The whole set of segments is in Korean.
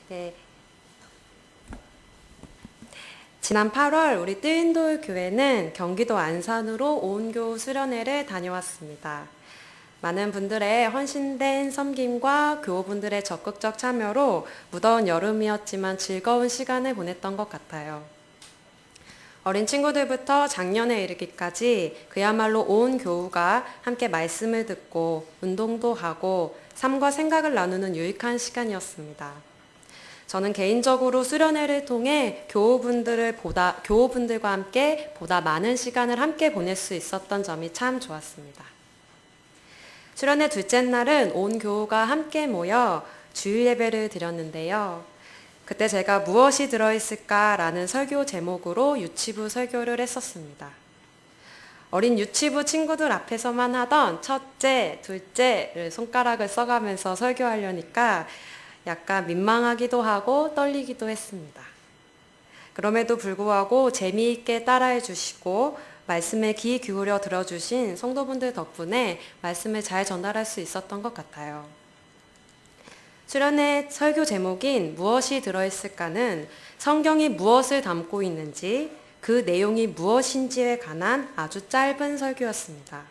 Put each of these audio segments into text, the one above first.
네. 지난 8월 우리 뜨인돌 교회는 경기도 안산으로 오은교 수련회를 다녀왔습니다. 많은 분들의 헌신된 섬김과 교우분들의 적극적 참여로 무더운 여름이었지만 즐거운 시간을 보냈던 것 같아요. 어린 친구들부터 작년에 이르기까지 그야말로 온 교우가 함께 말씀을 듣고 운동도 하고 삶과 생각을 나누는 유익한 시간이었습니다. 저는 개인적으로 수련회를 통해 교우분들과 함께 보다 많은 시간을 함께 보낼 수 있었던 점이 참 좋았습니다. 수련회 둘째 날은 온 교우가 함께 모여 주일 예배를 드렸는데요. 그때 제가 무엇이 들어있을까라는 설교 제목으로 유치부 설교를 했었습니다. 어린 유치부 친구들 앞에서만 하던 첫째, 둘째를 손가락을 써가면서 설교하려니까 약간 민망하기도 하고 떨리기도 했습니다. 그럼에도 불구하고 재미있게 따라해 주시고 말씀에 귀 기울여 들어주신 성도분들 덕분에 말씀을 잘 전달할 수 있었던 것 같아요. 수련회 설교 제목인 무엇이 들어있을까는 성경이 무엇을 담고 있는지 그 내용이 무엇인지에 관한 아주 짧은 설교였습니다.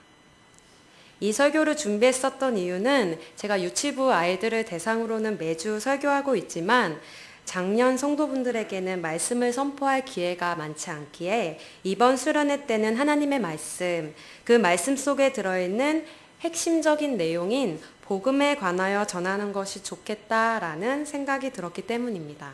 이 설교를 준비했었던 이유는 제가 유치부 아이들을 대상으로는 매주 설교하고 있지만 작년 성도분들에게는 말씀을 선포할 기회가 많지 않기에 이번 수련회 때는 하나님의 말씀, 그 말씀 속에 들어있는 핵심적인 내용인 복음에 관하여 전하는 것이 좋겠다라는 생각이 들었기 때문입니다.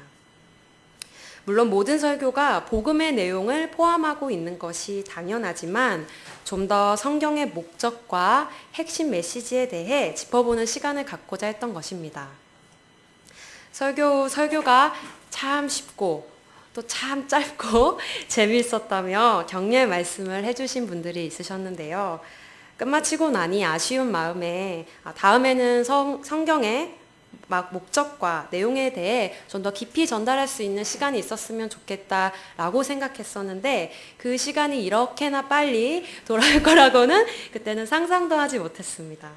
물론 모든 설교가 복음의 내용을 포함하고 있는 것이 당연하지만 좀 더 성경의 목적과 핵심 메시지에 대해 짚어보는 시간을 갖고자 했던 것입니다. 설교가 참 쉽고 또 참 짧고 재미있었다며 격려의 말씀을 해주신 분들이 있으셨는데요. 끝마치고 나니 아쉬운 마음에 다음에는 성경의 목적과 내용에 대해 좀 더 깊이 전달할 수 있는 시간이 있었으면 좋겠다라고 생각했었는데 그 시간이 이렇게나 빨리 돌아올 거라고는 그때는 상상도 하지 못했습니다.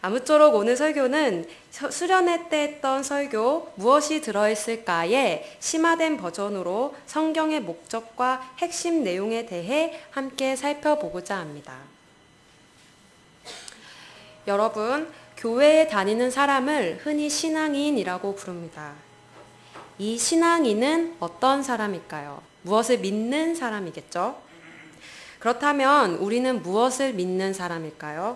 아무쪼록 오늘 설교는 수련회 때 했던 설교 무엇이 들어있을까의 심화된 버전으로 성경의 목적과 핵심 내용에 대해 함께 살펴보고자 합니다. 여러분, 교회에 다니는 사람을 흔히 신앙인이라고 부릅니다. 이 신앙인은 어떤 사람일까요? 무엇을 믿는 사람이겠죠? 그렇다면 우리는 무엇을 믿는 사람일까요?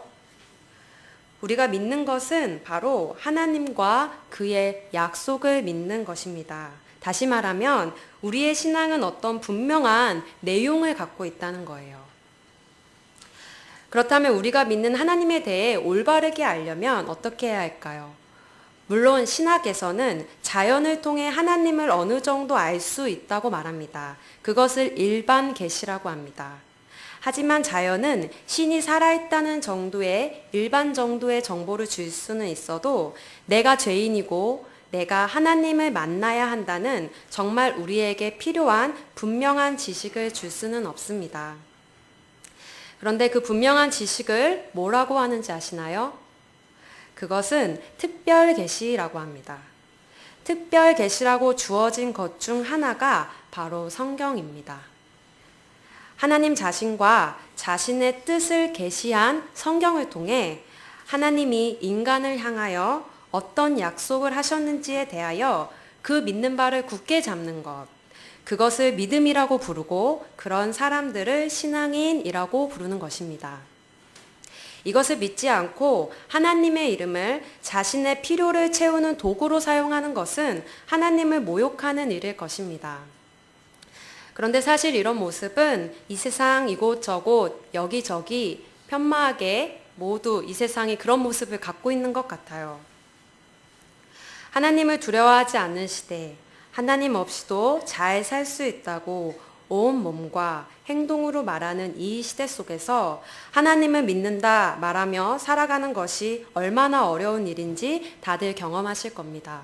우리가 믿는 것은 바로 하나님과 그의 약속을 믿는 것입니다. 다시 말하면 우리의 신앙은 어떤 분명한 내용을 갖고 있다는 거예요. 그렇다면 우리가 믿는 하나님에 대해 올바르게 알려면 어떻게 해야 할까요? 물론 신학에서는 자연을 통해 하나님을 어느 정도 알 수 있다고 말합니다. 그것을 일반 계시라고 합니다. 하지만 자연은 신이 살아있다는 정도의 일반 정도의 정보를 줄 수는 있어도 내가 죄인이고 내가 하나님을 만나야 한다는 정말 우리에게 필요한 분명한 지식을 줄 수는 없습니다. 그런데 그 분명한 지식을 뭐라고 하는지 아시나요? 그것은 특별 계시라고 합니다. 특별 계시라고 주어진 것 중 하나가 바로 성경입니다. 하나님 자신과 자신의 뜻을 계시한 성경을 통해 하나님이 인간을 향하여 어떤 약속을 하셨는지에 대하여 그 믿는 바를 굳게 잡는 것, 그것을 믿음이라고 부르고 그런 사람들을 신앙인이라고 부르는 것입니다. 이것을 믿지 않고 하나님의 이름을 자신의 필요를 채우는 도구로 사용하는 것은 하나님을 모욕하는 일일 것입니다. 그런데 사실 이런 모습은 이 세상 이곳저곳 여기저기 편마하게 모두 이 세상이 그런 모습을 갖고 있는 것 같아요. 하나님을 두려워하지 않는 시대, 하나님 없이도 잘 살 수 있다고 온 몸과 행동으로 말하는 이 시대 속에서 하나님을 믿는다 말하며 살아가는 것이 얼마나 어려운 일인지 다들 경험하실 겁니다.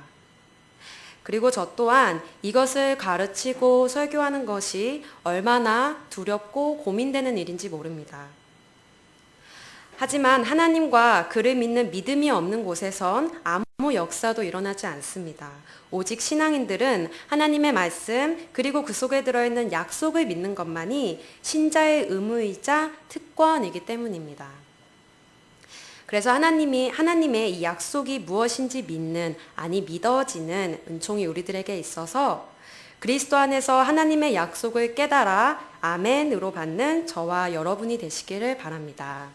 그리고 저 또한 이것을 가르치고 설교하는 것이 얼마나 두렵고 고민되는 일인지 모릅니다. 하지만 하나님과 그를 믿는 믿음이 없는 곳에선 아무 아무 역사도 일어나지 않습니다. 오직 신앙인들은 하나님의 말씀 그리고 그 속에 들어있는 약속을 믿는 것만이 신자의 의무이자 특권이기 때문입니다. 그래서 하나님의 이 약속이 무엇인지 믿는, 아니 믿어지는 은총이 우리들에게 있어서 그리스도 안에서 하나님의 약속을 깨달아 아멘으로 받는 저와 여러분이 되시기를 바랍니다.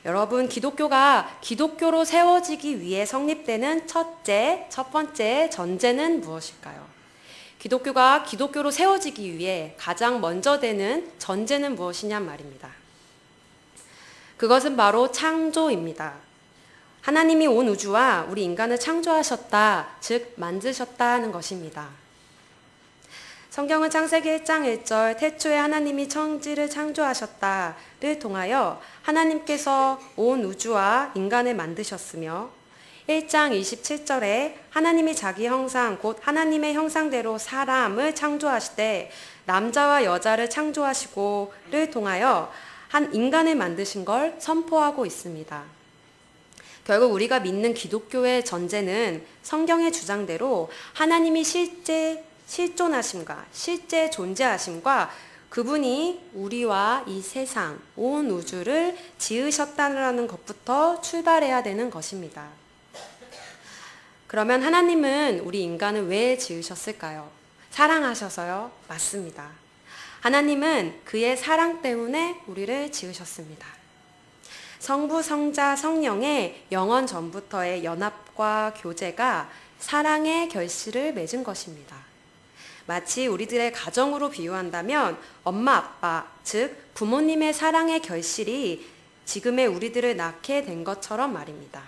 여러분, 기독교가 기독교로 세워지기 위해 성립되는 첫 번째 전제는 무엇일까요? 기독교가 기독교로 세워지기 위해 가장 먼저 되는 전제는 무엇이냔 말입니다. 그것은 바로 창조입니다. 하나님이 온 우주와 우리 인간을 창조하셨다, 즉 만드셨다는 것입니다. 성경은 창세기 1장 1절 태초에 하나님이 천지를 창조하셨다를 통하여 하나님께서 온 우주와 인간을 만드셨으며 1장 27절에 하나님이 자기 형상 곧 하나님의 형상대로 사람을 창조하시되 남자와 여자를 창조하시고를 통하여 한 인간을 만드신 걸 선포하고 있습니다. 결국 우리가 믿는 기독교의 전제는 성경의 주장대로 하나님이 실존하심과 실제 존재하심과 그분이 우리와 이 세상, 온 우주를 지으셨다는 것부터 출발해야 되는 것입니다. 그러면 하나님은 우리 인간을 왜 지으셨을까요? 사랑하셔서요? 맞습니다. 하나님은 그의 사랑 때문에 우리를 지으셨습니다. 성부, 성자, 성령의 영원 전부터의 연합과 교제가 사랑의 결실을 맺은 것입니다. 마치 우리들의 가정으로 비유한다면 엄마, 아빠, 즉 부모님의 사랑의 결실이 지금의 우리들을 낳게 된 것처럼 말입니다.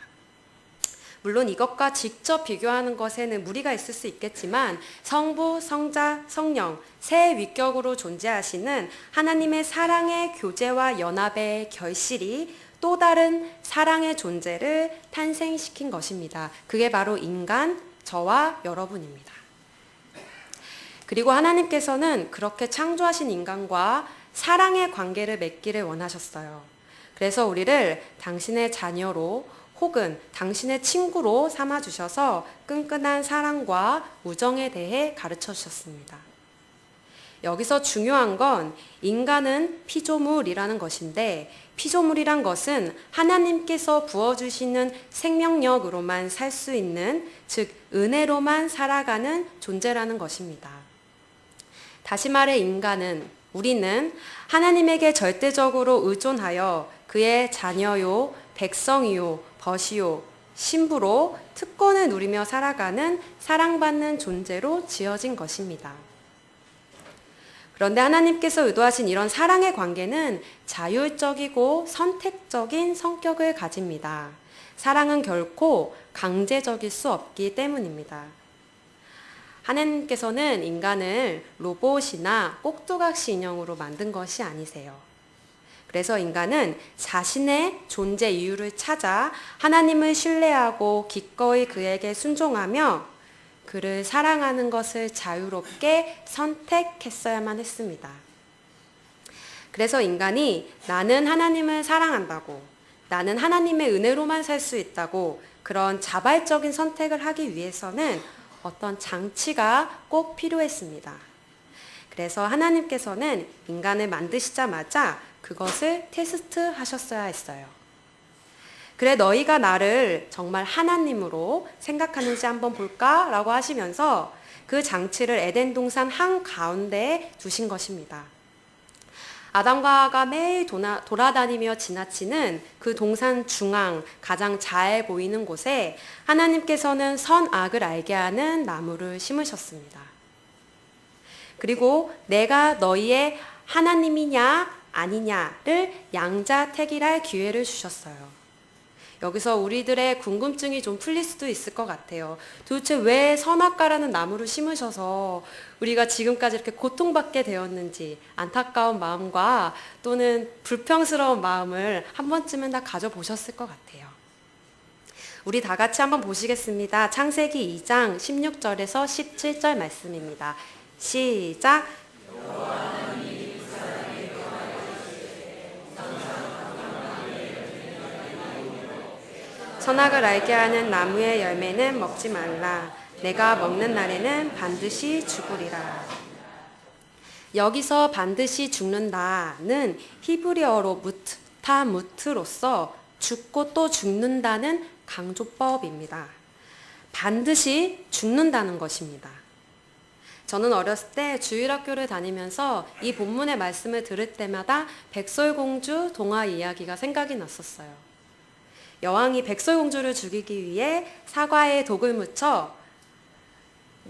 물론 이것과 직접 비교하는 것에는 무리가 있을 수 있겠지만 성부, 성자, 성령 세 위격으로 존재하시는 하나님의 사랑의 교제와 연합의 결실이 또 다른 사랑의 존재를 탄생시킨 것입니다. 그게 바로 인간, 저와 여러분입니다. 그리고 하나님께서는 그렇게 창조하신 인간과 사랑의 관계를 맺기를 원하셨어요. 그래서 우리를 당신의 자녀로 혹은 당신의 친구로 삼아주셔서 끈끈한 사랑과 우정에 대해 가르쳐 주셨습니다. 여기서 중요한 건 인간은 피조물이라는 것인데 피조물이란 것은 하나님께서 부어주시는 생명력으로만 살 수 있는, 즉 은혜로만 살아가는 존재라는 것입니다. 다시 말해 우리는 하나님에게 절대적으로 의존하여 그의 자녀요, 백성이요, 벗이요, 신부로 특권을 누리며 살아가는 사랑받는 존재로 지어진 것입니다. 그런데 하나님께서 의도하신 이런 사랑의 관계는 자율적이고 선택적인 성격을 가집니다. 사랑은 결코 강제적일 수 없기 때문입니다. 하나님께서는 인간을 로봇이나 꼭두각시 인형으로 만든 것이 아니세요. 그래서 인간은 자신의 존재 이유를 찾아 하나님을 신뢰하고 기꺼이 그에게 순종하며 그를 사랑하는 것을 자유롭게 선택했어야만 했습니다. 그래서 인간이 나는 하나님을 사랑한다고, 나는 하나님의 은혜로만 살 수 있다고 그런 자발적인 선택을 하기 위해서는 어떤 장치가 꼭 필요했습니다. 그래서 하나님께서는 인간을 만드시자마자 그것을 테스트하셨어야 했어요. 그래 너희가 나를 정말 하나님으로 생각하는지 한번 볼까? 라고 하시면서 그 장치를 에덴 동산 한가운데에 두신 것입니다. 아담과 하와가 매일 돌아다니며 지나치는 그 동산 중앙 가장 잘 보이는 곳에 하나님께서는 선악을 알게 하는 나무를 심으셨습니다. 그리고 내가 너희의 하나님이냐 아니냐를 양자택일할 기회를 주셨어요. 여기서 우리들의 궁금증이 좀 풀릴 수도 있을 것 같아요. 도대체 왜 선악과라는 나무를 심으셔서 우리가 지금까지 이렇게 고통받게 되었는지 안타까운 마음과 또는 불평스러운 마음을 한 번쯤은 다 가져보셨을 것 같아요. 우리 다 같이 한번 보시겠습니다. 창세기 2장 16절에서 17절 말씀입니다. 시작. 선악을 알게 하는 나무의 열매는 먹지 말라. 내가 먹는 날에는 반드시 죽으리라. 여기서 반드시 죽는다는 히브리어로 무트로서 죽고 또 죽는다는 강조법입니다. 반드시 죽는다는 것입니다. 저는 어렸을 때 주일학교를 다니면서 이 본문의 말씀을 들을 때마다 백설공주 동화 이야기가 생각이 났었어요. 여왕이 백설공주를 죽이기 위해 사과에 독을 묻혀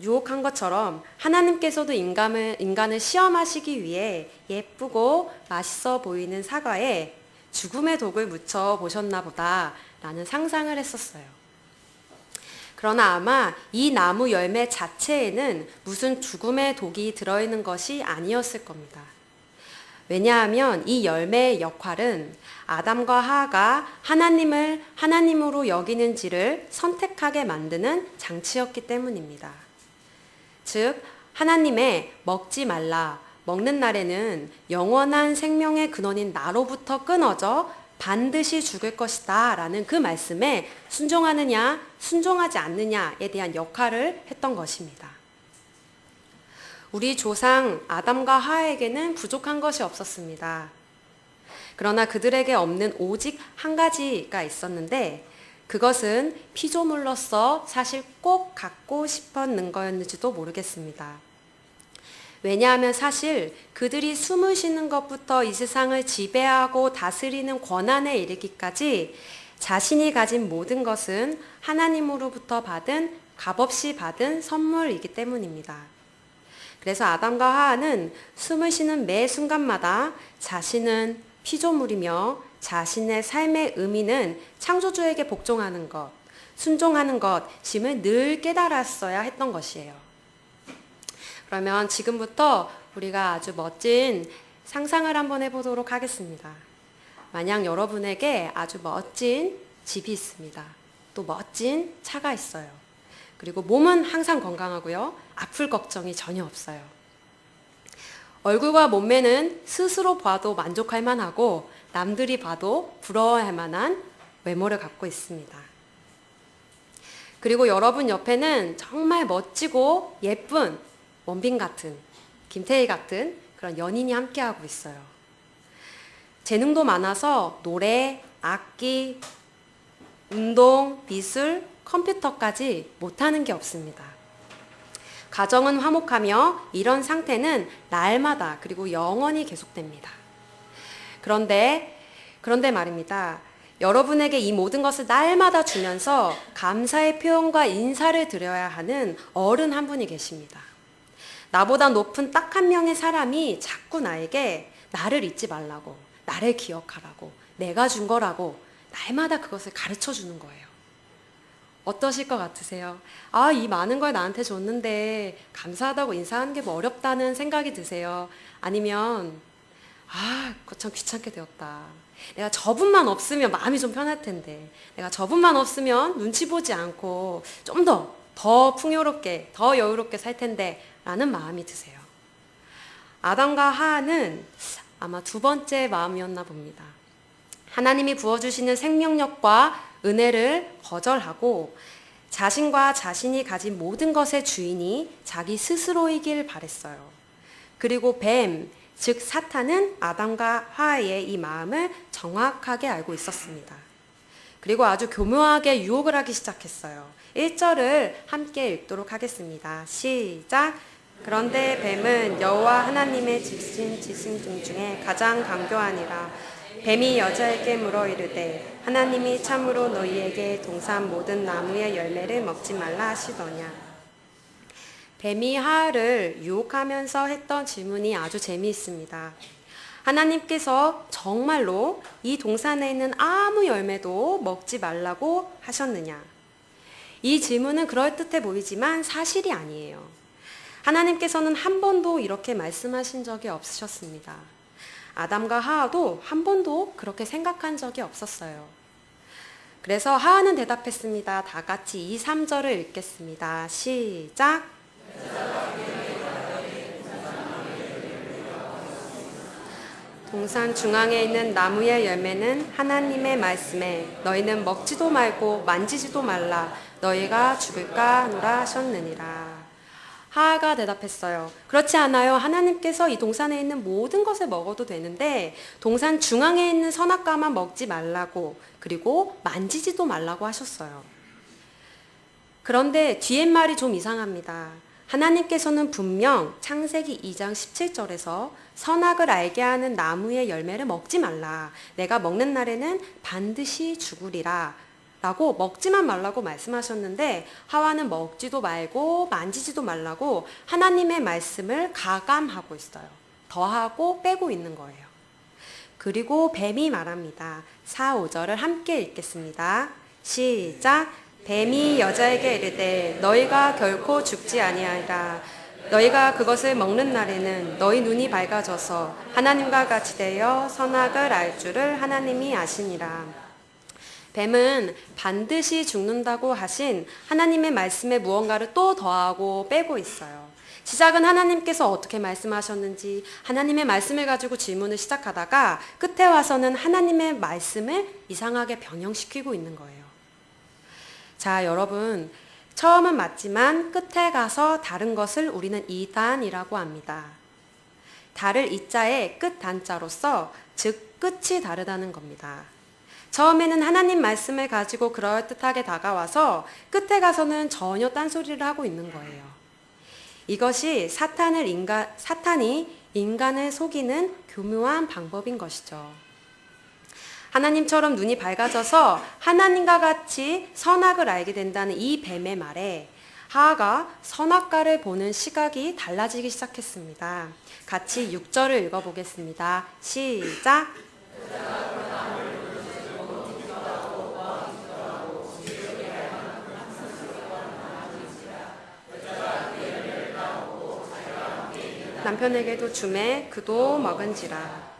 유혹한 것처럼 하나님께서도 인간을 시험하시기 위해 예쁘고 맛있어 보이는 사과에 죽음의 독을 묻혀 보셨나 보다 라는 상상을 했었어요. 그러나 아마 이 나무 열매 자체에는 무슨 죽음의 독이 들어있는 것이 아니었을 겁니다. 왜냐하면 이 열매의 역할은 아담과 하하가 하나님을 하나님으로 여기는지를 선택하게 만드는 장치였기 때문입니다. 즉, 하나님의 먹지 말라, 먹는 날에는 영원한 생명의 근원인 나로부터 끊어져 반드시 죽을 것이다 라는 그 말씀에 순종하느냐 순종하지 않느냐에 대한 역할을 했던 것입니다. 우리 조상 아담과 하하에게는 부족한 것이 없었습니다. 그러나 그들에게 없는 오직 한 가지가 있었는데 그것은 피조물로서 사실 꼭 갖고 싶었는 거였는지도 모르겠습니다. 왜냐하면 사실 그들이 숨을 쉬는 것부터 이 세상을 지배하고 다스리는 권한에 이르기까지 자신이 가진 모든 것은 하나님으로부터 받은 값없이 받은 선물이기 때문입니다. 그래서 아담과 하하는 숨을 쉬는 매 순간마다 자신은 피조물이며 자신의 삶의 의미는 창조주에게 복종하는 것, 순종하는 것임을 늘 깨달았어야 했던 것이에요. 그러면 지금부터 우리가 아주 멋진 상상을 한번 해보도록 하겠습니다. 만약 여러분에게 아주 멋진 집이 있습니다. 또 멋진 차가 있어요. 그리고 몸은 항상 건강하고요. 아플 걱정이 전혀 없어요. 얼굴과 몸매는 스스로 봐도 만족할 만하고 남들이 봐도 부러워할 만한 외모를 갖고 있습니다. 그리고 여러분 옆에는 정말 멋지고 예쁜 원빈 같은, 김태희 같은 그런 연인이 함께하고 있어요. 재능도 많아서 노래, 악기, 운동, 미술, 컴퓨터까지 못하는 게 없습니다. 가정은 화목하며 이런 상태는 날마다 그리고 영원히 계속됩니다. 그런데 말입니다. 여러분에게 이 모든 것을 날마다 주면서 감사의 표현과 인사를 드려야 하는 어른 한 분이 계십니다. 나보다 높은 딱 한 명의 사람이 자꾸 나에게 나를 잊지 말라고, 나를 기억하라고, 내가 준 거라고 날마다 그것을 가르쳐 주는 거예요. 어떠실 것 같으세요? 아, 이 많은 걸 나한테 줬는데 감사하다고 인사하는 게 뭐 어렵다는 생각이 드세요? 아니면 그거 참 귀찮게 되었다. 내가 저분만 없으면 마음이 좀 편할 텐데, 내가 저분만 없으면 눈치 보지 않고 좀 더 풍요롭게, 더 여유롭게 살 텐데 라는 마음이 드세요. 아담과 하하는 아마 두 번째 마음이었나 봅니다. 하나님이 부어주시는 생명력과 은혜를 거절하고 자신과 자신이 가진 모든 것의 주인이 자기 스스로이길 바랬어요. 그리고 뱀, 즉 사탄은 아담과 하하의 이 마음을 정확하게 알고 있었습니다. 그리고 아주 교묘하게 유혹을 하기 시작했어요. 1절을 함께 읽도록 하겠습니다. 시작! 그런데 뱀은 여호와 하나님의 지신 지승 중에 가장 강교하니라. 뱀이 여자에게 물어 이르되 하나님이 참으로 너희에게 동산 모든 나무의 열매를 먹지 말라 하시더냐. 뱀이 하하를 유혹하면서 했던 질문이 아주 재미있습니다. 하나님께서 정말로 이 동산에 있는 아무 열매도 먹지 말라고 하셨느냐? 이 질문은 그럴듯해 보이지만 사실이 아니에요. 하나님께서는 한 번도 이렇게 말씀하신 적이 없으셨습니다. 아담과 하하도 한 번도 그렇게 생각한 적이 없었어요. 그래서 하하는 대답했습니다. 다 같이 2, 3절을 읽겠습니다. 시작! 동산 중앙에 있는 나무의 열매는 하나님의 말씀에 너희는 먹지도 말고 만지지도 말라 너희가 죽을까 하노라 하셨느니라. 하하가 대답했어요. 그렇지 않아요. 하나님께서 이 동산에 있는 모든 것을 먹어도 되는데 동산 중앙에 있는 선악과만 먹지 말라고 그리고 만지지도 말라고 하셨어요. 그런데 뒤에 말이 좀 이상합니다. 하나님께서는 분명 창세기 2장 17절에서 선악을 알게 하는 나무의 열매를 먹지 말라. 내가 먹는 날에는 반드시 죽으리라. 라고 먹지만 말라고 말씀하셨는데 하와는 먹지도 말고 만지지도 말라고 하나님의 말씀을 가감하고 있어요. 더하고 빼고 있는 거예요. 그리고 뱀이 말합니다. 4, 5절을 함께 읽겠습니다. 시작. 뱀이 여자에게 이르되 너희가 결코 죽지 아니하리라. 너희가 그것을 먹는 날에는 너희 눈이 밝아져서 하나님과 같이 되어 선악을 알 줄을 하나님이 아시니라. 뱀은 반드시 죽는다고 하신 하나님의 말씀에 무언가를 또 더하고 빼고 있어요. 시작은 하나님께서 어떻게 말씀하셨는지 하나님의 말씀을 가지고 질문을 시작하다가 끝에 와서는 하나님의 말씀을 이상하게 변형시키고 있는 거예요. 자, 여러분, 처음은 맞지만 끝에 가서 다른 것을 우리는 이단이라고 합니다. 다를 이자의 끝 단자로서 즉 끝이 다르다는 겁니다. 처음에는 하나님 말씀을 가지고 그럴듯하게 다가와서 끝에 가서는 전혀 딴소리를 하고 있는 거예요. 이것이 사탄이 인간을 속이는 교묘한 방법인 것이죠. 하나님처럼 눈이 밝아져서 하나님과 같이 선악을 알게 된다는 이 뱀의 말에 하하가 선악과를 보는 시각이 달라지기 시작했습니다. 같이 6절을 읽어보겠습니다. 시작. 남편에게도 주매 그도 먹은지라.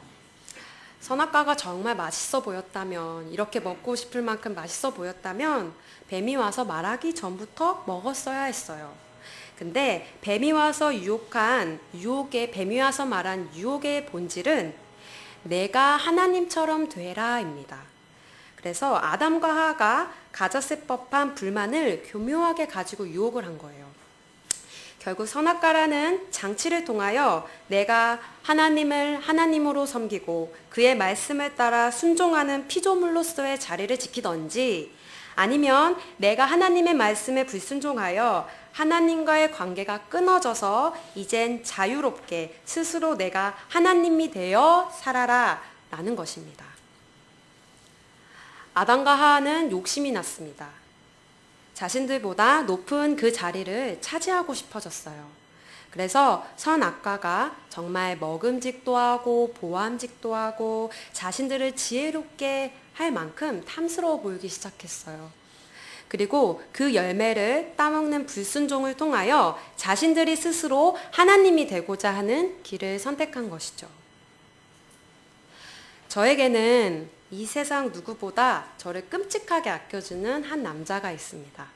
선악과가 정말 맛있어 보였다면, 이렇게 먹고 싶을 만큼 맛있어 보였다면 뱀이 와서 말하기 전부터 먹었어야 했어요. 근데 뱀이 와서 뱀이 와서 말한 유혹의 본질은 내가 하나님처럼 되라입니다. 그래서 아담과 하하가 가졌을 법한 불만을 교묘하게 가지고 유혹을 한 거예요. 결국 선악과라는 장치를 통하여 내가 하나님을 하나님으로 섬기고 그의 말씀을 따라 순종하는 피조물로서의 자리를 지키던지 아니면 내가 하나님의 말씀에 불순종하여 하나님과의 관계가 끊어져서 이젠 자유롭게 스스로 내가 하나님이 되어 살아라 라는 것입니다. 아담과 하하는 욕심이 났습니다. 자신들보다 높은 그 자리를 차지하고 싶어졌어요. 그래서 선악과가 정말 먹음직도 하고 보암직도 하고 자신들을 지혜롭게 할 만큼 탐스러워 보이기 시작했어요. 그리고 그 열매를 따먹는 불순종을 통하여 자신들이 스스로 하나님이 되고자 하는 길을 선택한 것이죠. 저에게는 이 세상 누구보다 저를 끔찍하게 아껴주는 한 남자가 있습니다.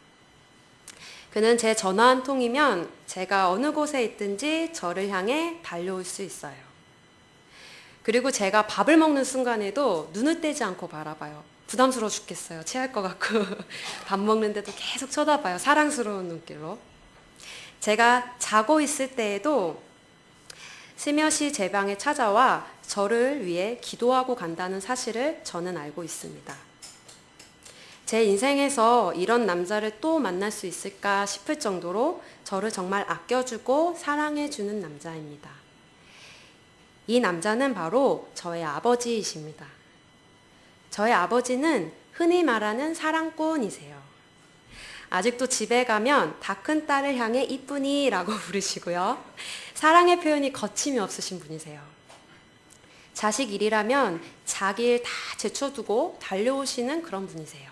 그는 제 전화 한 통이면 제가 어느 곳에 있든지 저를 향해 달려올 수 있어요. 그리고 제가 밥을 먹는 순간에도 눈을 떼지 않고 바라봐요. 부담스러워 죽겠어요. 체할 것 같고 밥 먹는데도 계속 쳐다봐요. 사랑스러운 눈길로. 제가 자고 있을 때에도 스며시 제 방에 찾아와 저를 위해 기도하고 간다는 사실을 저는 알고 있습니다. 제 인생에서 이런 남자를 또 만날 수 있을까 싶을 정도로 저를 정말 아껴주고 사랑해주는 남자입니다. 이 남자는 바로 저의 아버지이십니다. 저의 아버지는 흔히 말하는 사랑꾼이세요. 아직도 집에 가면 다 큰 딸을 향해 이쁜이라고 부르시고요. 사랑의 표현이 거침이 없으신 분이세요. 자식 일이라면 자기 일 다 제쳐두고 달려오시는 그런 분이세요.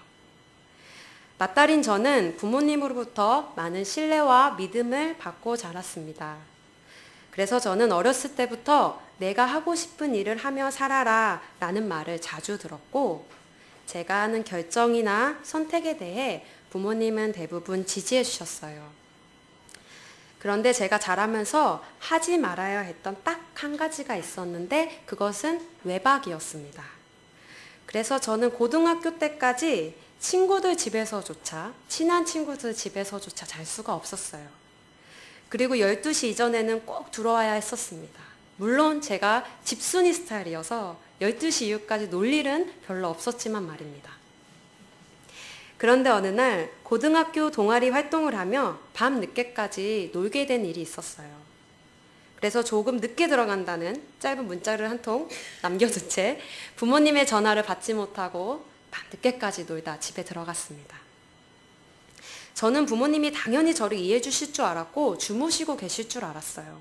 맏딸인 저는 부모님으로부터 많은 신뢰와 믿음을 받고 자랐습니다. 그래서 저는 어렸을 때부터 내가 하고 싶은 일을 하며 살아라 라는 말을 자주 들었고 제가 하는 결정이나 선택에 대해 부모님은 대부분 지지해 주셨어요. 그런데 제가 자라면서 하지 말아야 했던 딱 한 가지가 있었는데 그것은 외박이었습니다. 그래서 저는 고등학교 때까지 친구들 집에서조차, 친한 친구들 집에서조차 잘 수가 없었어요. 그리고 12시 이전에는 꼭 들어와야 했었습니다. 물론 제가 집순이 스타일이어서 12시 이후까지 놀 일은 별로 없었지만 말입니다. 그런데 어느 날 고등학교 동아리 활동을 하며 밤 늦게까지 놀게 된 일이 있었어요. 그래서 조금 늦게 들어간다는 짧은 문자를 한 통 남겨둔 채 부모님의 전화를 받지 못하고 밤 늦게까지 놀다 집에 들어갔습니다. 저는 부모님이 당연히 저를 이해해 주실 줄 알았고 주무시고 계실 줄 알았어요.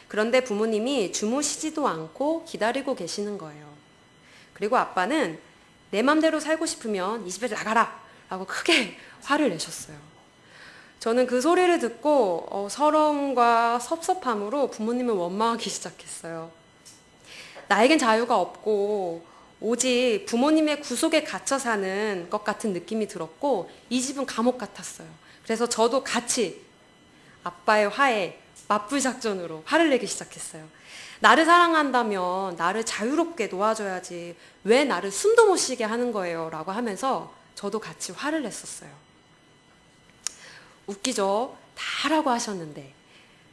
그런데 부모님이 주무시지도 않고 기다리고 계시는 거예요. 그리고 아빠는 내 맘대로 살고 싶으면 이 집에서 나가라! 라고 크게 화를 내셨어요. 저는 그 소리를 듣고 서러움과 섭섭함으로 부모님을 원망하기 시작했어요. 나에겐 자유가 없고 오직 부모님의 구속에 갇혀 사는 것 같은 느낌이 들었고 이 집은 감옥 같았어요. 그래서 저도 같이 아빠의 화에 맞불 작전으로 화를 내기 시작했어요. 나를 사랑한다면 나를 자유롭게 놓아줘야지 왜 나를 숨도 못 쉬게 하는 거예요? 라고 하면서 저도 같이 화를 냈었어요. 웃기죠? 다라고 하셨는데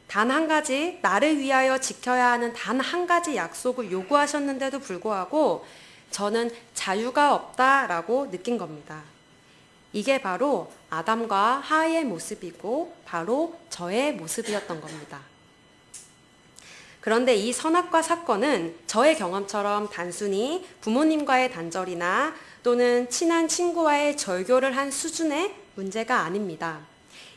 단 한 가지 나를 위하여 지켜야 하는 단 한 가지 약속을 요구하셨는데도 불구하고 저는 자유가 없다라고 느낀 겁니다. 이게 바로 아담과 하와의 모습이고 바로 저의 모습이었던 겁니다. 그런데 이 선악과 사건은 저의 경험처럼 단순히 부모님과의 단절이나 또는 친한 친구와의 절교를 한 수준의 문제가 아닙니다.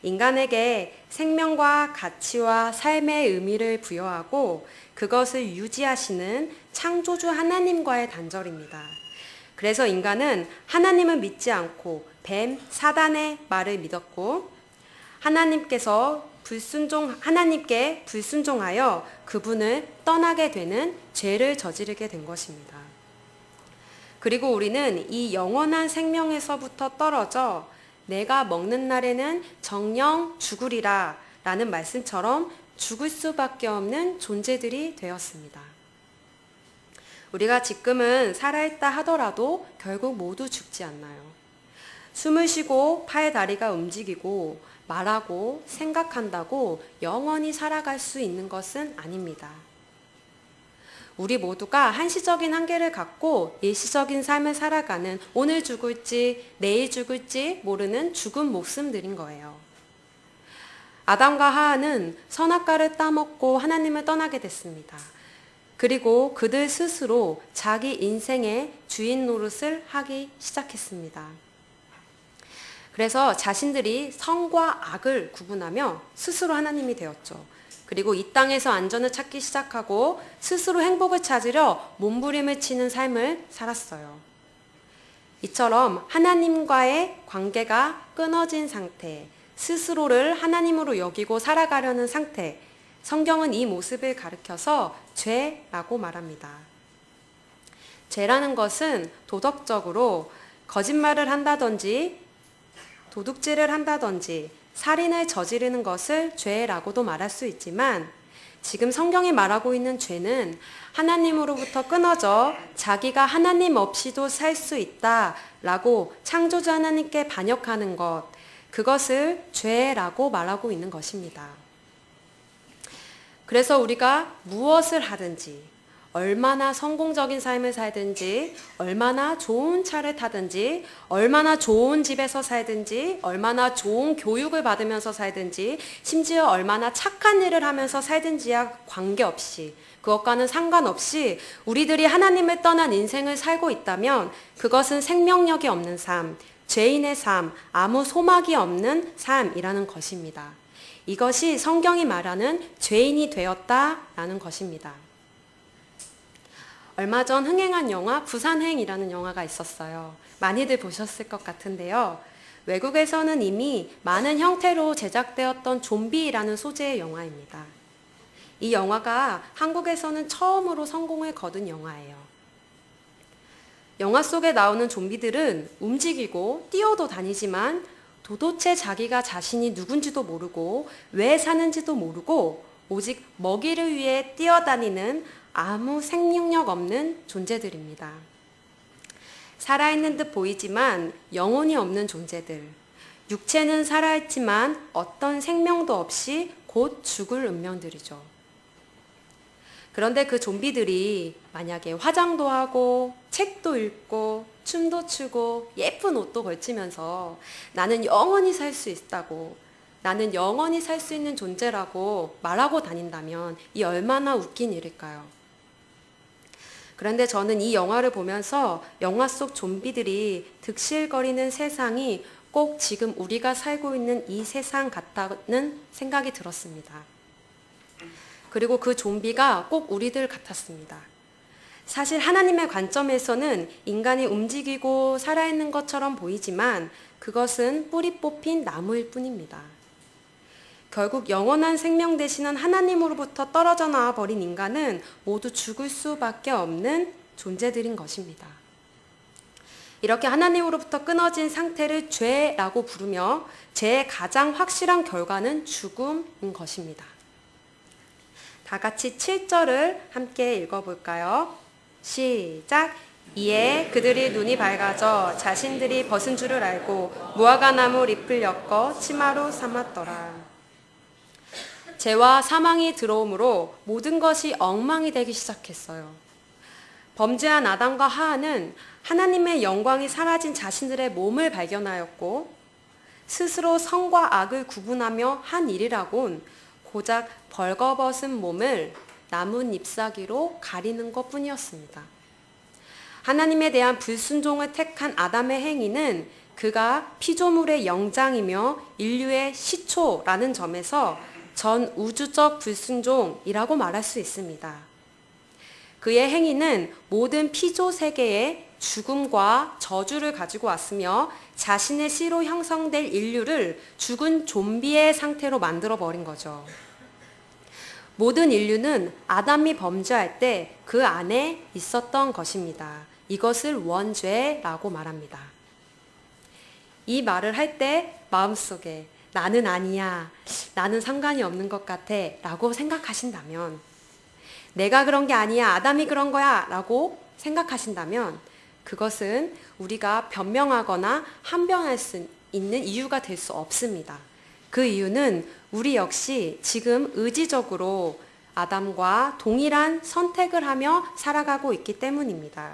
인간에게 생명과 가치와 삶의 의미를 부여하고 그것을 유지하시는 창조주 하나님과의 단절입니다. 그래서 인간은 하나님을 믿지 않고 뱀, 사단의 말을 믿었고 하나님께 불순종하여 그분을 떠나게 되는 죄를 저지르게 된 것입니다. 그리고 우리는 이 영원한 생명에서부터 떨어져 내가 먹는 날에는 정녕 죽으리라 라는 말씀처럼 죽을 수밖에 없는 존재들이 되었습니다. 우리가 지금은 살아있다 하더라도 결국 모두 죽지 않나요? 숨을 쉬고 팔 다리가 움직이고 말하고 생각한다고 영원히 살아갈 수 있는 것은 아닙니다. 우리 모두가 한시적인 한계를 갖고 일시적인 삶을 살아가는 오늘 죽을지 내일 죽을지 모르는 죽은 목숨들인 거예요. 아담과 하와는 선악과를 따먹고 하나님을 떠나게 됐습니다. 그리고 그들 스스로 자기 인생의 주인 노릇을 하기 시작했습니다. 그래서 자신들이 선과 악을 구분하며 스스로 하나님이 되었죠. 그리고 이 땅에서 안전을 찾기 시작하고 스스로 행복을 찾으려 몸부림을 치는 삶을 살았어요. 이처럼 하나님과의 관계가 끊어진 상태, 스스로를 하나님으로 여기고 살아가려는 상태, 성경은 이 모습을 가리켜서 죄라고 말합니다. 죄라는 것은 도덕적으로 거짓말을 한다든지 도둑질을 한다든지 살인을 저지르는 것을 죄라고도 말할 수 있지만 지금 성경이 말하고 있는 죄는 하나님으로부터 끊어져 자기가 하나님 없이도 살 수 있다라고 창조주 하나님께 반역하는 것, 그것을 죄라고 말하고 있는 것입니다. 그래서 우리가 무엇을 하든지 얼마나 성공적인 삶을 살든지 얼마나 좋은 차를 타든지 얼마나 좋은 집에서 살든지 얼마나 좋은 교육을 받으면서 살든지 심지어 얼마나 착한 일을 하면서 살든지와 관계없이 그것과는 상관없이 우리들이 하나님을 떠난 인생을 살고 있다면 그것은 생명력이 없는 삶, 죄인의 삶, 아무 소망이 없는 삶이라는 것입니다. 이것이 성경이 말하는 죄인이 되었다라는 것입니다. 얼마 전 흥행한 영화 부산행이라는 영화가 있었어요. 많이들 보셨을 것 같은데요. 외국에서는 이미 많은 형태로 제작되었던 좀비라는 소재의 영화입니다. 이 영화가 한국에서는 처음으로 성공을 거둔 영화예요. 영화 속에 나오는 좀비들은 움직이고 뛰어도 다니지만 도대체 자기가 자신이 누군지도 모르고 왜 사는지도 모르고 오직 먹이를 위해 뛰어다니는 아무 생명력 없는 존재들입니다. 살아있는 듯 보이지만 영혼이 없는 존재들. 육체는 살아있지만 어떤 생명도 없이 곧 죽을 운명들이죠. 그런데 그 좀비들이 만약에 화장도 하고 책도 읽고 춤도 추고 예쁜 옷도 걸치면서 나는 영원히 살 수 있다고, 나는 영원히 살 수 있는 존재라고 말하고 다닌다면 이 얼마나 웃긴 일일까요? 그런데 저는 이 영화를 보면서 영화 속 좀비들이 득실거리는 세상이 꼭 지금 우리가 살고 있는 이 세상 같다는 생각이 들었습니다. 그리고 그 좀비가 꼭 우리들 같았습니다. 사실 하나님의 관점에서는 인간이 움직이고 살아있는 것처럼 보이지만 그것은 뿌리 뽑힌 나무일 뿐입니다. 결국 영원한 생명 되시는 하나님으로부터 떨어져 나와 버린 인간은 모두 죽을 수밖에 없는 존재들인 것입니다. 이렇게 하나님으로부터 끊어진 상태를 죄라고 부르며 죄의 가장 확실한 결과는 죽음인 것입니다. 다 같이 7절을 함께 읽어볼까요? 시작! 이에 그들이 눈이 밝아져 자신들이 벗은 줄을 알고 무화과나무 잎을 엮어 치마로 삼았더라. 죄와 사망이 들어오므로 모든 것이 엉망이 되기 시작했어요. 범죄한 아담과 하와는 하나님의 영광이 사라진 자신들의 몸을 발견하였고 스스로 선과 악을 구분하며 한 일이라곤 고작 벌거벗은 몸을 나뭇 잎사귀로 가리는 것뿐이었습니다. 하나님에 대한 불순종을 택한 아담의 행위는 그가 피조물의 영장이며 인류의 시초라는 점에서 전 우주적 불순종이라고 말할 수 있습니다. 그의 행위는 모든 피조 세계에 죽음과 저주를 가지고 왔으며 자신의 씨로 형성될 인류를 죽은 좀비의 상태로 만들어버린 거죠. 모든 인류는 아담이 범죄할 때 그 안에 있었던 것입니다. 이것을 원죄라고 말합니다. 이 말을 할 때 마음속에 나는 아니야, 나는 상관이 없는 것 같아 라고 생각하신다면, 내가 그런 게 아니야, 아담이 그런 거야 라고 생각하신다면 그것은 우리가 변명하거나 한변할 수 있는 이유가 될 수 없습니다. 그 이유는 우리 역시 지금 의지적으로 아담과 동일한 선택을 하며 살아가고 있기 때문입니다.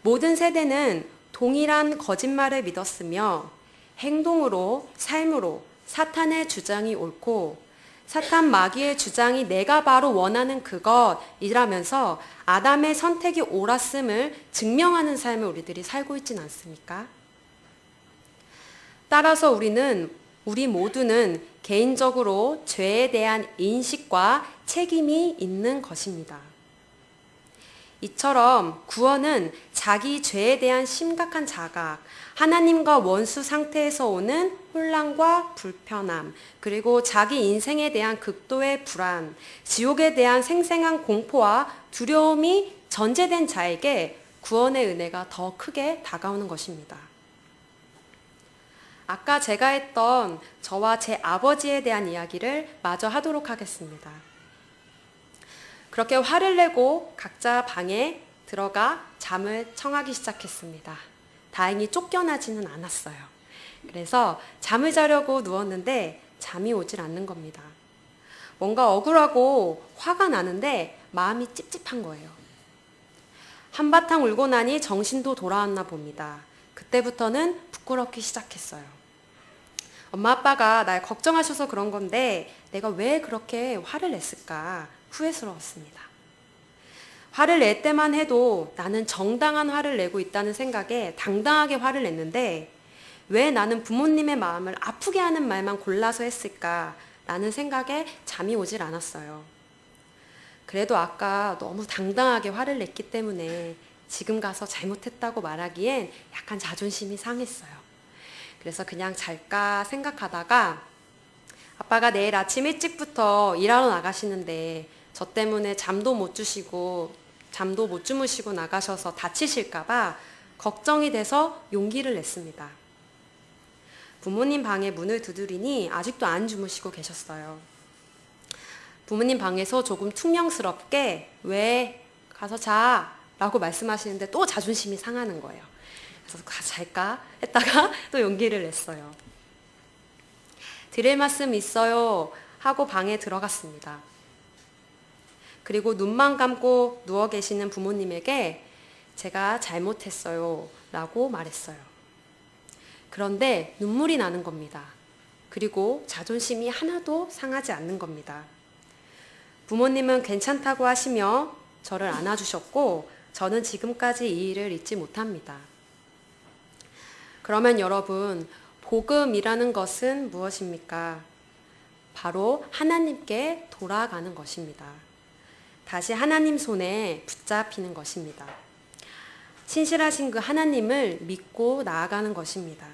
모든 세대는 동일한 거짓말을 믿었으며 행동으로, 삶으로 사탄의 주장이 옳고 사탄 마귀의 주장이 내가 바로 원하는 그것이라면서 아담의 선택이 옳았음을 증명하는 삶을 우리들이 살고 있진 않습니까? 따라서 우리 모두는 개인적으로 죄에 대한 인식과 책임이 있는 것입니다. 이처럼 구원은 자기 죄에 대한 심각한 자각, 하나님과 원수 상태에서 오는 혼란과 불편함, 그리고 자기 인생에 대한 극도의 불안, 지옥에 대한 생생한 공포와 두려움이 전제된 자에게 구원의 은혜가 더 크게 다가오는 것입니다. 아까 제가 했던 저와 제 아버지에 대한 이야기를 마저 하도록 하겠습니다. 그렇게 화를 내고 각자 방에 들어가 잠을 청하기 시작했습니다. 다행히 쫓겨나지는 않았어요. 그래서 잠을 자려고 누웠는데 잠이 오질 않는 겁니다. 뭔가 억울하고 화가 나는데 마음이 찝찝한 거예요. 한바탕 울고 나니 정신도 돌아왔나 봅니다. 그때부터는 부끄럽기 시작했어요. 엄마 아빠가 날 걱정하셔서 그런 건데 내가 왜 그렇게 화를 냈을까 후회스러웠습니다. 화를 낼 때만 해도 나는 정당한 화를 내고 있다는 생각에 당당하게 화를 냈는데 왜 나는 부모님의 마음을 아프게 하는 말만 골라서 했을까 라는 생각에 잠이 오질 않았어요. 그래도 아까 너무 당당하게 화를 냈기 때문에 지금 가서 잘못했다고 말하기엔 약간 자존심이 상했어요. 그래서 그냥 잘까 생각하다가 아빠가 내일 아침 일찍부터 일하러 나가시는데 저 때문에 잠도 못 주무시고 나가셔서 다치실까봐 걱정이 돼서 용기를 냈습니다. 부모님 방에 문을 두드리니 아직도 안 주무시고 계셨어요. 부모님 방에서 조금 퉁명스럽게 왜 가서 자 라고 말씀하시는데 또 자존심이 상하는 거예요. 그래서 가서 잘까 했다가 또 용기를 냈어요. 드릴 말씀 있어요 하고 방에 들어갔습니다. 그리고 눈만 감고 누워 계시는 부모님에게 제가 잘못했어요 라고 말했어요. 그런데 눈물이 나는 겁니다. 그리고 자존심이 하나도 상하지 않는 겁니다. 부모님은 괜찮다고 하시며 저를 안아주셨고 저는 지금까지 이 일을 잊지 못합니다. 그러면 여러분, 복음이라는 것은 무엇입니까? 바로 하나님께 돌아가는 것입니다. 다시 하나님 손에 붙잡히는 것입니다. 신실하신 그 하나님을 믿고 나아가는 것입니다.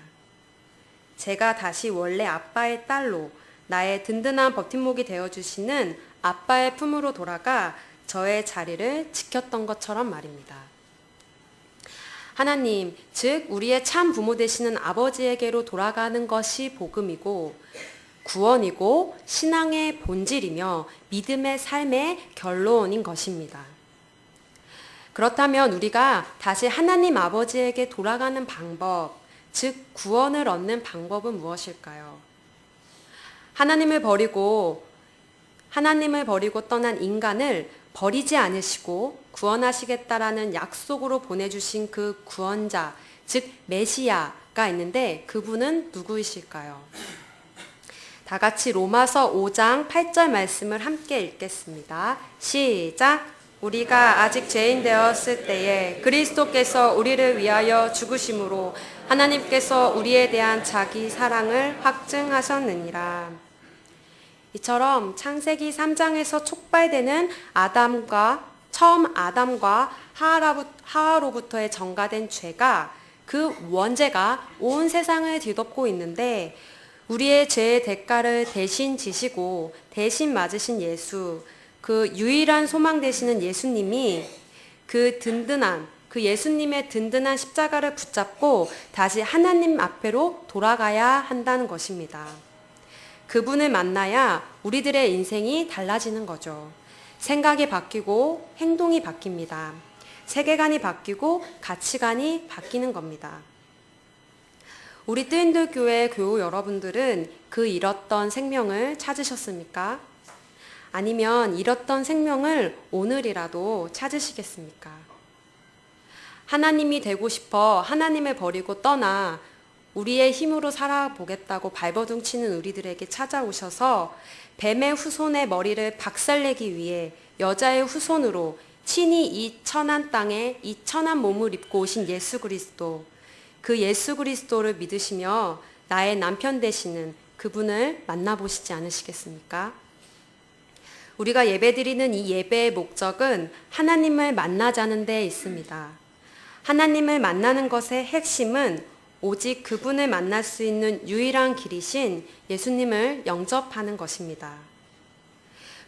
제가 다시 원래 아빠의 딸로 나의 든든한 버팀목이 되어주시는 아빠의 품으로 돌아가 저의 자리를 지켰던 것처럼 말입니다. 하나님, 즉 우리의 참 부모 되시는 아버지에게로 돌아가는 것이 복음이고 구원이고 신앙의 본질이며 믿음의 삶의 결론인 것입니다. 그렇다면 우리가 다시 하나님 아버지에게 돌아가는 방법, 즉 구원을 얻는 방법은 무엇일까요? 하나님을 버리고 떠난 인간을 버리지 않으시고 구원하시겠다라는 약속으로 보내주신 그 구원자, 즉 메시아가 있는데 그분은 누구이실까요? 다 같이 로마서 5장 8절 말씀을 함께 읽겠습니다. 시작! 우리가 아직 죄인 되었을 때에 그리스도께서 우리를 위하여 죽으심으로 하나님께서 우리에 대한 자기 사랑을 확증하셨느니라. 이처럼 창세기 3장에서 촉발되는 처음 아담과 하와로부터의 전가된 죄가 그 원죄가 온 세상을 뒤덮고 있는데 우리의 죄의 대가를 대신 지시고 대신 맞으신 예수, 그 유일한 소망 되시는 예수님이 그 예수님의 든든한 십자가를 붙잡고 다시 하나님 앞에로 돌아가야 한다는 것입니다. 그분을 만나야 우리들의 인생이 달라지는 거죠. 생각이 바뀌고 행동이 바뀝니다. 세계관이 바뀌고 가치관이 바뀌는 겁니다. 우리 뜨인들 교회 교우 여러분들은 그 잃었던 생명을 찾으셨습니까? 아니면 잃었던 생명을 오늘이라도 찾으시겠습니까? 하나님이 되고 싶어 하나님을 버리고 떠나 우리의 힘으로 살아보겠다고 발버둥 치는 우리들에게 찾아오셔서 뱀의 후손의 머리를 박살내기 위해 여자의 후손으로 친히 이 천한 땅에 이 천한 몸을 입고 오신 예수 그리스도, 그 예수 그리스도를 믿으시며 나의 남편 되시는 그분을 만나보시지 않으시겠습니까? 우리가 예배드리는 이 예배의 목적은 하나님을 만나자는 데 있습니다. 하나님을 만나는 것의 핵심은 오직 그분을 만날 수 있는 유일한 길이신 예수님을 영접하는 것입니다.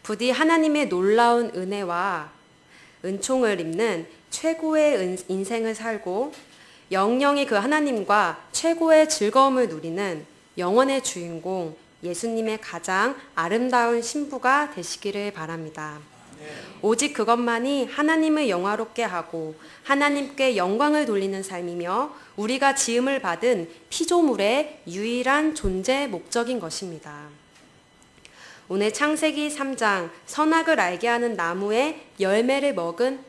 부디 하나님의 놀라운 은혜와 은총을 입는 최고의 인생을 살고 영영이 그 하나님과 최고의 즐거움을 누리는 영원의 주인공 예수님의 가장 아름다운 신부가 되시기를 바랍니다. 오직 그것만이 하나님을 영화롭게 하고 하나님께 영광을 돌리는 삶이며 우리가 지음을 받은 피조물의 유일한 존재 목적인 것입니다. 오늘 창세기 3장 선악을 알게 하는 나무의 열매를 먹은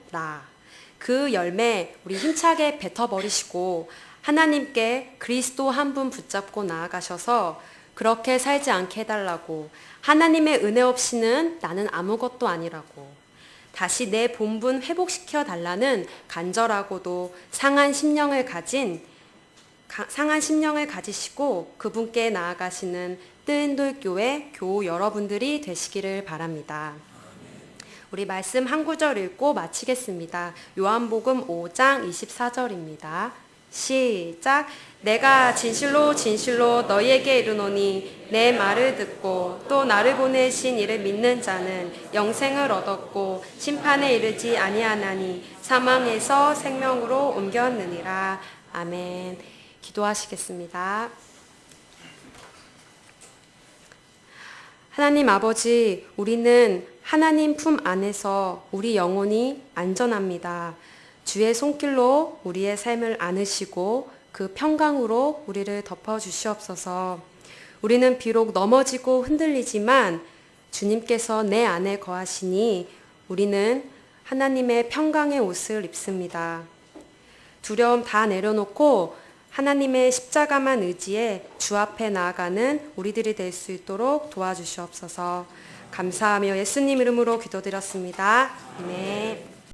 그 열매 우리 힘차게 뱉어버리시고 하나님께 그리스도 한 분 붙잡고 나아가셔서 그렇게 살지 않게 해달라고, 하나님의 은혜 없이는 나는 아무것도 아니라고, 다시 내 본분 회복시켜 달라는 간절하고도 상한 심령을 가지시고 그분께 나아가시는 뜨인돌교회 교우 여러분들이 되시기를 바랍니다. 우리 말씀 한 구절 읽고 마치겠습니다. 요한복음 5장 24절입니다. 시작. 내가 진실로 진실로 너희에게 이르노니 내 말을 듣고 또 나를 보내신 이를 믿는 자는 영생을 얻었고 심판에 이르지 아니하나니 사망에서 생명으로 옮겼느니라. 아멘. 기도하시겠습니다. 하나님 아버지, 우리는 하나님 품 안에서 우리 영혼이 안전합니다. 주의 손길로 우리의 삶을 안으시고 그 평강으로 우리를 덮어주시옵소서. 우리는 비록 넘어지고 흔들리지만 주님께서 내 안에 거하시니 우리는 하나님의 평강의 옷을 입습니다. 두려움 다 내려놓고 하나님의 십자가만 의지해 주 앞에 나아가는 우리들이 될 수 있도록 도와주시옵소서. 감사하며 예수님 이름으로 기도드렸습니다. 아멘.